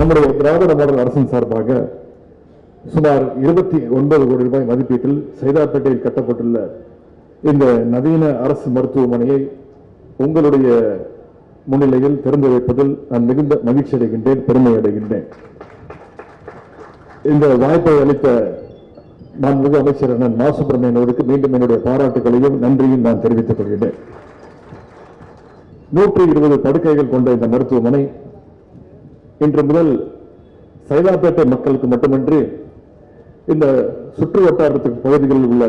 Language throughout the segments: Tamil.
நம்முடைய திராவிட மாடல் அரசின் சார்பாக சுமார் 29 கோடி ரூபாய் மதிப்பீட்டில் சைதாப்பேட்டையில் கட்டப்பட்டுள்ள இந்த நவீன அரசு மருத்துவமனையை உங்களுடைய முன்னிலையில் திறந்து வைப்பதில் நான் மிகுந்த மகிழ்ச்சி அடைகின்றேன், பெருமை அடைகின்றேன். இந்த வாய்ப்பை அளித்த மாண்புமிகு அமைச்சர் அண்ணன் மா. சுப்பிரமணியன் அவருக்கு மீண்டும் என்னுடைய பாராட்டுகளையும் நன்றியும் நான் தெரிவித்துக் கொள்கிறேன். 120 படுக்கைகள் கொண்ட இந்த மருத்துவமனை இன்று முதல் சைதாப்பேட்டை மக்களுக்கு மட்டுமின்றி இந்த சுற்று வட்டாரத்துக்கு பகுதிகளில் உள்ள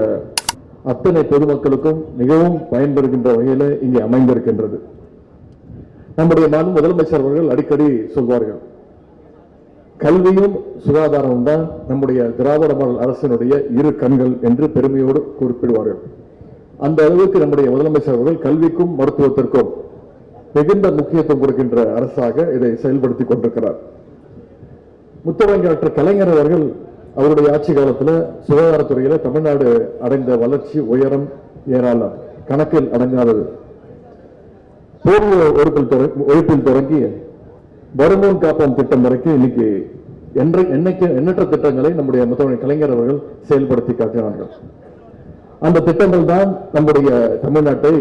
அத்தனை பொதுமக்களுக்கும் மிகவும் பயன்பெறுகின்ற வகையில் இங்கே அமைந்திருக்கின்றது. நம்முடைய முதலமைச்சர் அவர்கள் அடிக்கடி சொல்வார்கள், கல்வியும் சுகாதாரமும் தான் நம்முடைய திராவிட மாடல் அரசினுடைய இரு கண்கள் என்று பெருமையோடு குறிப்பிடுவார்கள். அந்த அளவுக்கு நம்முடைய முதலமைச்சர் அவர்கள் கல்விக்கும் மருத்துவத்திற்கும் மிகுந்த முக்கியத்துவம் கொடுக்கின்ற அரசாக இதை செயல்படுத்திக் கொண்டிருக்கிறார். முத்தமிழ் கலைஞர் அவர்கள் அவருடைய ஆட்சி காலத்தில் சுகாதாரத்துறையில தமிழ்நாடு அடைந்த வளர்ச்சி உயரம் ஏராளம், கணக்கில் அடங்காதது. போலியோ ஒழிப்பில் தொடங்கி வருமுன் காப்போம் திட்டம் வரைக்கும் இன்னைக்கு எண்ணற்ற திட்டங்களை நம்முடைய முத்தமிழ் கலைஞர் அவர்கள் செயல்படுத்தி காட்டினார்கள். அந்த திட்டங்கள் தான் நம்முடைய தமிழ்நாட்டை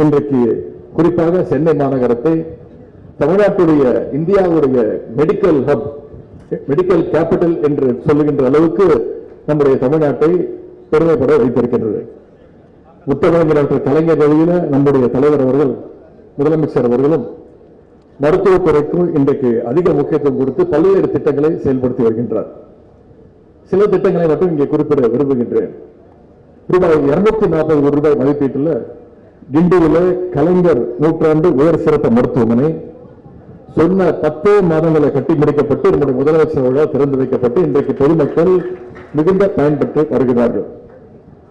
இன்றைக்கு குறிப்பாக சென்னை மாநகரத்தை தமிழ்நாட்டுடைய இந்தியாவுடைய மெடிக்கல் ஹப், மெடிக்கல் கேபிட்டல் என்று சொல்லுகின்ற அளவுக்கு நம்முடைய தமிழ்நாட்டை பெருமைப்பட வைத்திருக்கின்றது. முத்தமிழ் கலைஞர் வழியில நம்முடைய தலைவர் அவர்கள் முதலமைச்சர் அவர்களும் மருத்துவத்துறைக்கு இன்றைக்கு அதிக முக்கியத்துவம் கொடுத்து பல்வேறு திட்டங்களை செயல்படுத்தி வருகின்றார். சில திட்டங்களை மட்டும் இங்கே குறிப்பிட விரும்புகின்றேன். ரூபாய் 240 கோடி ரூபாய் மதிப்பீட்டில் கிண்டியிலே கலைஞர் நூற்றாண்டு உயர் சிறப்பு மருத்துவமனை சொன்ன 10 மாதங்களை கட்டி முடிக்கப்பட்டு நம்முடைய முதலமைச்சர் அவர்களால் திறந்து வைக்கப்பட்டு இன்றைக்கு பொதுமக்கள் மிகுந்த பயன்பெற்று வருகிறார்கள்.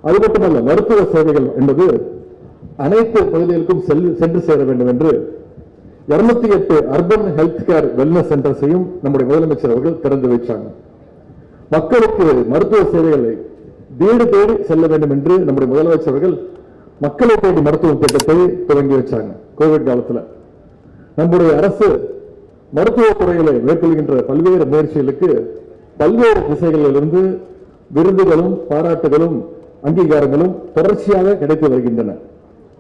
அது மட்டுமல்ல, மருத்துவ சேவைகள் என்பது அனைத்து பகுதிகளுக்கும் சென்று சேர வேண்டும் என்று 208 அர்பன் ஹெல்த் கேர் வெல்னஸ் சென்டர்ஸையும் நம்முடைய முதலமைச்சர் அவர்கள் திறந்து வைத்தாங்க. மக்களுக்கு மருத்துவ சேவைகளை வீடு தேடி செல்ல வேண்டும் என்று நம்முடைய முதலமைச்சர் அவர்கள் மக்களை தேடி மருத்துவ திட்டத்தை துவங்கி வச்சாங்க. கோவிட் காலத்தில் நம்முடைய அரசு மருத்துவத்துறைகளை மேற்கொள்கின்ற பல்வேறு முயற்சிகளுக்கு பல்வேறு திசைகளிலிருந்து விருதுகளும் பாராட்டுகளும் அங்கீகாரங்களும் தொடர்ச்சியாக கிடைத்து வருகின்றன.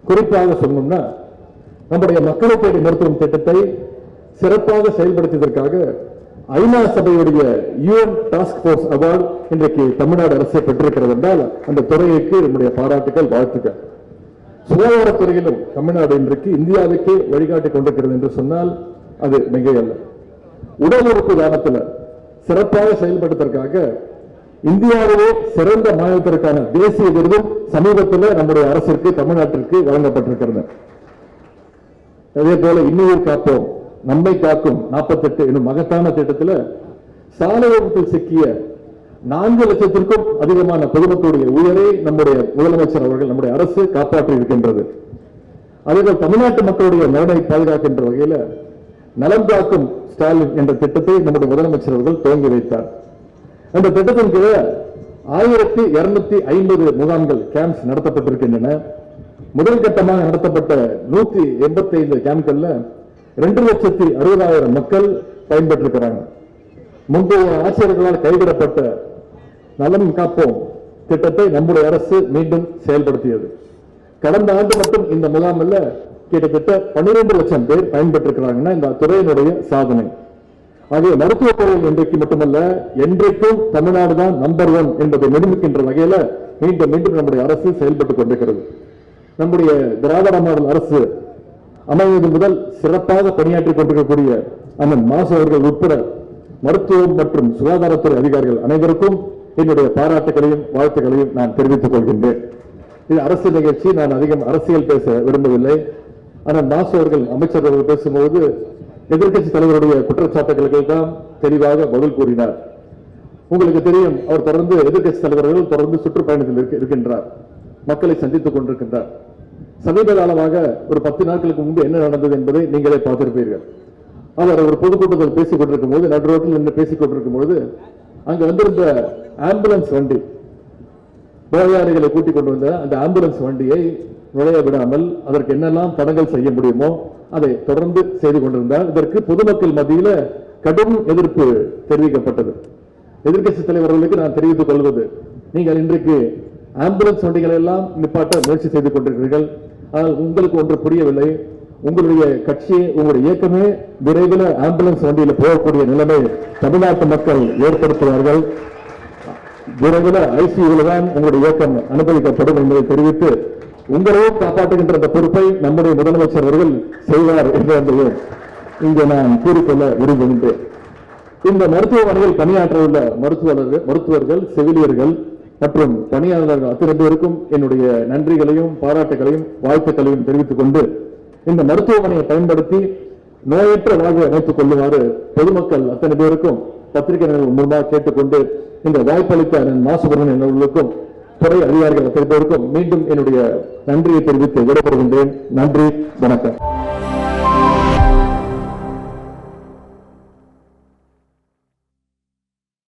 குறிப்பாக சொல்லணும்னா, நம்முடைய மக்களை தேடி மருத்துவம் திட்டத்தை சிறப்பாக செயல்படுத்தியதற்காக ஐநா சபையுடைய UN டாஸ்க் போர்ஸ் அவார்டு இன்றைக்கு தமிழ்நாடு அரசு பெற்றிருக்கிறது என்றால் அந்த துறைக்கு நம்முடைய பாராட்டுகள், வாழ்த்துக்கள். சுகாதாரத்துறையிலும் தமிழ்நாடு இன்றைக்கு இந்தியாவுக்கே வழிகாட்டி கொண்டிருக்கிறது என்று சொன்னால் அது மிகையல்ல. உடல் உறுப்பு தானத்தில் சிறப்பாக செயல்படுவதற்காக இந்தியாவிலே சிறந்த மாநிலத்திற்கான தேசிய விருதும் சமீபத்தில் நம்முடைய அரசிற்கு தமிழ்நாட்டிற்கு வழங்கப்பட்டிருக்கிறது. அதே போல இன்னுயிர் காப்போம் நம்மை காக்கும் 48 என்னும் மகத்தான திட்டத்தில் சாலை விபத்தில் சிக்கிய 4 லட்சத்திற்கும் அதிகமான பொதுமக்களுடைய உயிரை நம்முடைய முதலமைச்சர் அவர்கள் நம்முடைய அரசு காப்பாற்றி இருக்கின்றது. அதேபோல் தமிழ்நாட்டு மக்களுடைய நலனை பாதுகாக்கின்ற வகையில் நலம் காக்கும் ஸ்டாலின் என்ற திட்டத்தை நம்முடைய முதலமைச்சர் அவர்கள் துவங்கி வைத்தார். அந்த திட்டத்தின் கீழ் 1250 முகாம்கள் கேம்ப்ஸ் நடத்தப்பட்டிருக்கின்றன. முதல் கட்டமாக நடத்தப்பட்ட 185 கேம்ப்கள்ல 2,60,000 மக்கள் பயன்பெற்றிருக்கிறாங்க. முந்தைய ஆட்சியர்களால் கைவிடப்பட்ட நலம் காப்போம் திட்டத்தை நம்முடைய அரசு மீண்டும் செயல்படுத்தியது. கடந்த ஆண்டு மட்டும் இந்த முகாமில் கிட்டத்தட்ட 12 லட்சம் பேர் பயன்பெற்றிருக்கிறாங்கன்னா இந்த துறையினுடைய சாதனை. ஆகிய மருத்துவத்துறையில் இன்றைக்கு மட்டுமல்ல, என்றைக்கும் தமிழ்நாடு தான் நம்பர் 1 என்பதை நிரூபிக்கின்ற வகையில மீண்டும் மீண்டும் நம்முடைய அரசு செயல்பட்டுக் கொண்டிருக்கிறது. நம்முடைய திராவிட மாடல் அரசு அமைவது முதல் சிறப்பாக பணியாற்றிக் கொண்டிருக்கக்கூடிய அண்ணன் மாசு அவர்கள் உட்பட மருத்துவம் மற்றும் சுகாதாரத்துறை அதிகாரிகள் அனைவருக்கும் என்னுடைய பாராட்டுகளையும் வாழ்த்துக்களையும் நான் தெரிவித்துக் கொள்கின்றேன். இது அரசு நிகழ்ச்சி, நான் அதிகம் அரசியல் பேச விரும்பவில்லை. ஆனால் மாசு அவர்கள் அமைச்சர் அவர்கள் பேசும்போது எதிர்கட்சி தலைவருடைய குற்றச்சாட்டுகளுக்கு தான் தெளிவாக பதில் கூறினார். உங்களுக்கு தெரியும், அவர் தொடர்ந்து எதிர்கட்சி தலைவர்கள் தொடர்ந்து சுற்றுப்பயணத்தில் இருக்கின்றார், மக்களை சந்தித்துக் கொண்டிருக்கின்றார். சமீப காலமாக ஒரு 10 நாட்களுக்கு முன்பு என்ன நடந்தது என்பதை நீங்களே பார்த்திருப்பீர்கள். அவர் ஒரு பொதுக்கூட்டத்தில் பேசிக் கொண்டிருக்கும் போது, நடு ரோட்டில் நின்று பேசிக் கொண்டிருக்கும் போது அங்கு வந்திருந்த ஆம்புலன்ஸ் வண்டி, நோயாளிகளை கூட்டிக் கொண்டு வந்த அந்த ஆம்புலன்ஸ் வண்டியை நுழைய விடாமல் அதற்கு என்னெல்லாம் தடங்கல் செய்ய முடியுமோ அதை தொடர்ந்து செய்து கொண்டிருந்தார். இதற்கு பொதுமக்கள் மத்தியில் கடும் எதிர்ப்பு தெரிவிக்கப்பட்டது. எதிர்க்கட்சி தலைவர்களுக்கு நான் தெரிவித்துக் கொள்வது, நீங்கள் இன்றைக்கு ஆம்புலன்ஸ் வண்டிகளை எல்லாம் நிப்பாட்ட முயற்சி செய்து கொண்டிருக்கிறீர்கள். ஆனால் உங்களுக்கு ஒன்று புரியவில்லை. உங்களுடைய கட்சி, உங்களுடைய இயக்கமே விரைவில் ஆம்புலன்ஸ் வண்டியில போகக்கூடிய நிலைமை தமிழ்நாட்டு மக்கள் ஏற்படுத்துவார்கள். விரைவில் ஐசியூவில் தான் உங்களுடைய இயக்கம் அனுமதிக்கப்படும் என்பதை தெரிவித்து, உங்களையும் காப்பாற்றுகின்ற அந்த பொறுப்பை நம்முடைய முதலமைச்சர் அவர்கள் செய்வார் என்பதையும் இங்கே நான் கூறிக்கொள்ள விரும்புகின்றேன். இந்த மருத்துவமனையில் பணியாற்ற உள்ள மருத்துவர்கள், செவிலியர்கள் மற்றும் பணியாளர்கள் அத்தனை பேருக்கும் என்னுடைய நன்றிகளையும் பாராட்டுகளையும் வாழ்த்துக்களையும் தெரிவித்துக் கொண்டு, இந்த மருத்துவமனையை பயன்படுத்தி நோயற்ற வாழ்வை அமைத்துக் கொள்ளுமாறு பொதுமக்கள் அத்தனை பேருக்கும் பத்திரிகை மூலமாக கேட்டுக்கொண்டு, இந்த வாய்ப்பளித்த மாசுபுரன் அவர்களுக்கும் துறை அதிகாரிகள் அத்தனை பேருக்கும் மீண்டும் என்னுடைய நன்றியை தெரிவித்து விடைபெறுகின்றேன். நன்றி, வணக்கம்.